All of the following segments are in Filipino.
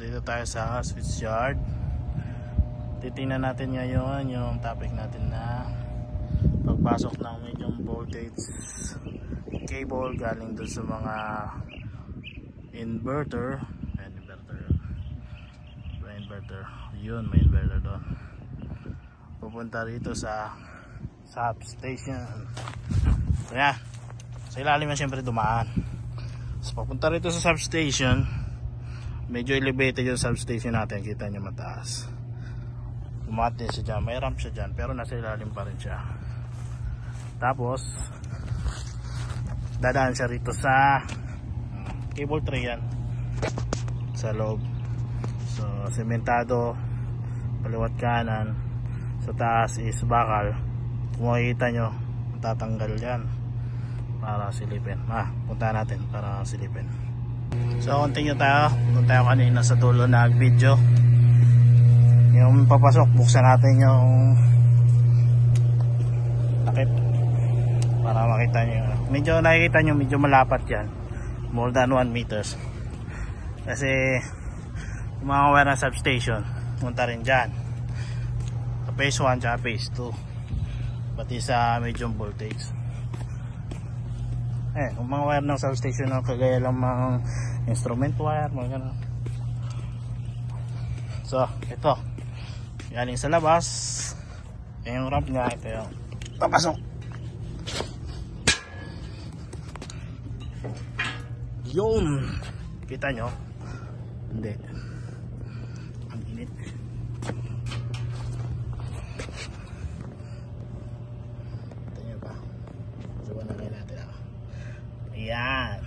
dito tayo sa switchyard. Titingnan natin ngayon yung topic natin na pagpasok ng medium voltage cable galing dun sa mga inverter. Yun, may inverter doon. Pupunta rito sa substation. Kaya sa ilalim na siyempre dumaan. So papunta rito sa substation, medyo elevated yung substation natin. Kita nyo mataas. Umate siya dyan, may ramp siya dyan, pero nasa ilalim pa rin siya. Tapos dadaan siya rito sa cable tray yan, sa loob. So sementado, paliwat kanan, sa taas is bakal. Kung makikita nyo, tatanggal yan para silipin. Punta natin para silipin. So continue tayo. Kung tayo kanina sa dulo nag-video, yung papasok, buksan natin yung takip para makita nyo. Medyo nakikita nyo, medyo malapat yan, more than 1 meters. Kasi yung mga wire ng substation punta rin dyan sa phase 1 at phase 2, pati sa medium voltage. Kung mga wire ng substation na kagaya lang mga instrument wire, mga ganun. So ito galing sa labas, yung ramp nga, ito yung papasok. Yun, kita nyo? Hindi, ang init. Kita nyo ba? Subukan na kayo natin ako. Ayan.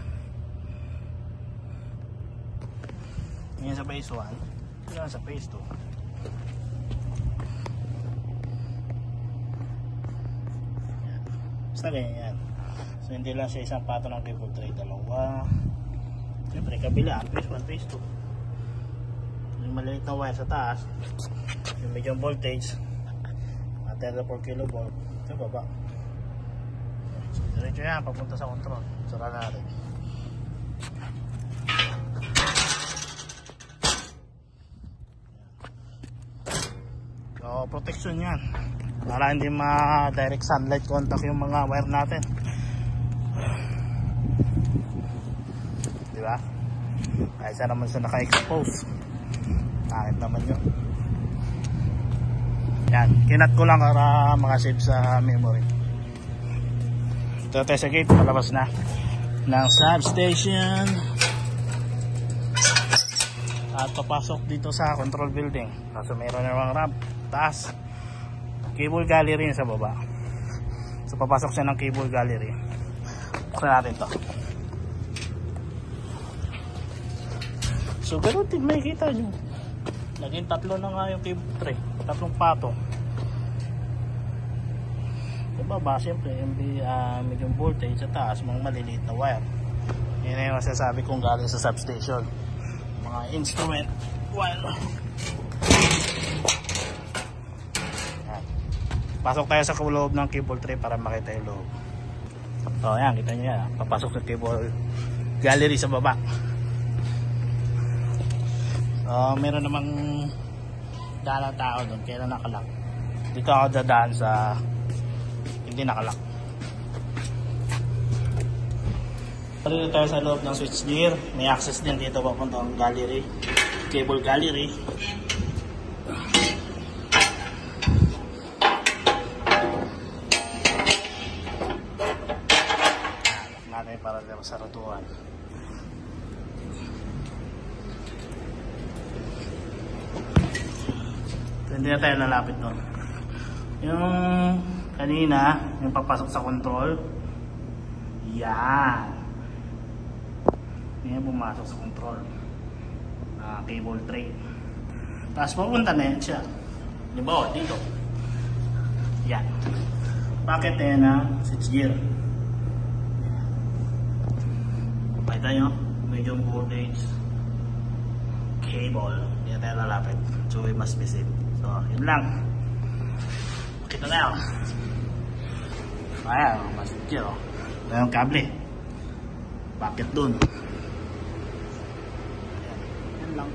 Ngayon sa phase 1, ito lang sa phase 2. Basta ganyan. So hindi lang siya isang pato ng cable tray, dalawa. Siyempre kabila, phase 1, phase 2. Yung maliit na wire sa taas, yung medium voltage at 4 kilovolt sa baba. So diretso yan, papunta sa control. Sara natin. So protection yan para hindi ma-direct sunlight contact yung mga wire natin, diba? Kahit saan naman siya naka-expose, kahit naman yun. Yan, kinat ko lang para makasave sa memory. Ito tayo sa gate, palabas na ng substation at papasok dito sa control building. Kaso mayroon namang ramp taas, cable gallery sa baba. So papasok siya ng cable gallery. Buksan natin to. So ganun din, makikita nyo, naging tatlo na nga yung cable tray, tatlong pato. Sa baba siyempre medium voltage, sa taas mga maliliit na wire. Yun na yung masasabi kong galing sa substation, mga instrument wire. Pasok tayo sa loob ng cable tray para makita yung loob. So ayan, kita nyo yan, papasok sa cable gallery sa baba. So meron namang dalang tao doon, kaya nakalak. Dito ako dadaan sa hindi nakalak. Dito tayo sa loob ng switchgear, may access din dito papunta ang gallery, cable gallery. Para sa saratuan. Hindi na tayo lalapit doon. Yung kanina, yung papasok sa control, yan. Yan pumasok sa control. Cable tray. Tapos pupunta na yan siya. Diba, dito. Yan. Packet na yan na switchgear. Pakita nyo, medium voltage cable. Hindi tayo lalapit, so we must be safe. So yun lang, pakita na yun. Ayan, mas secure. Ito yung kable, packet dun. Yan lang.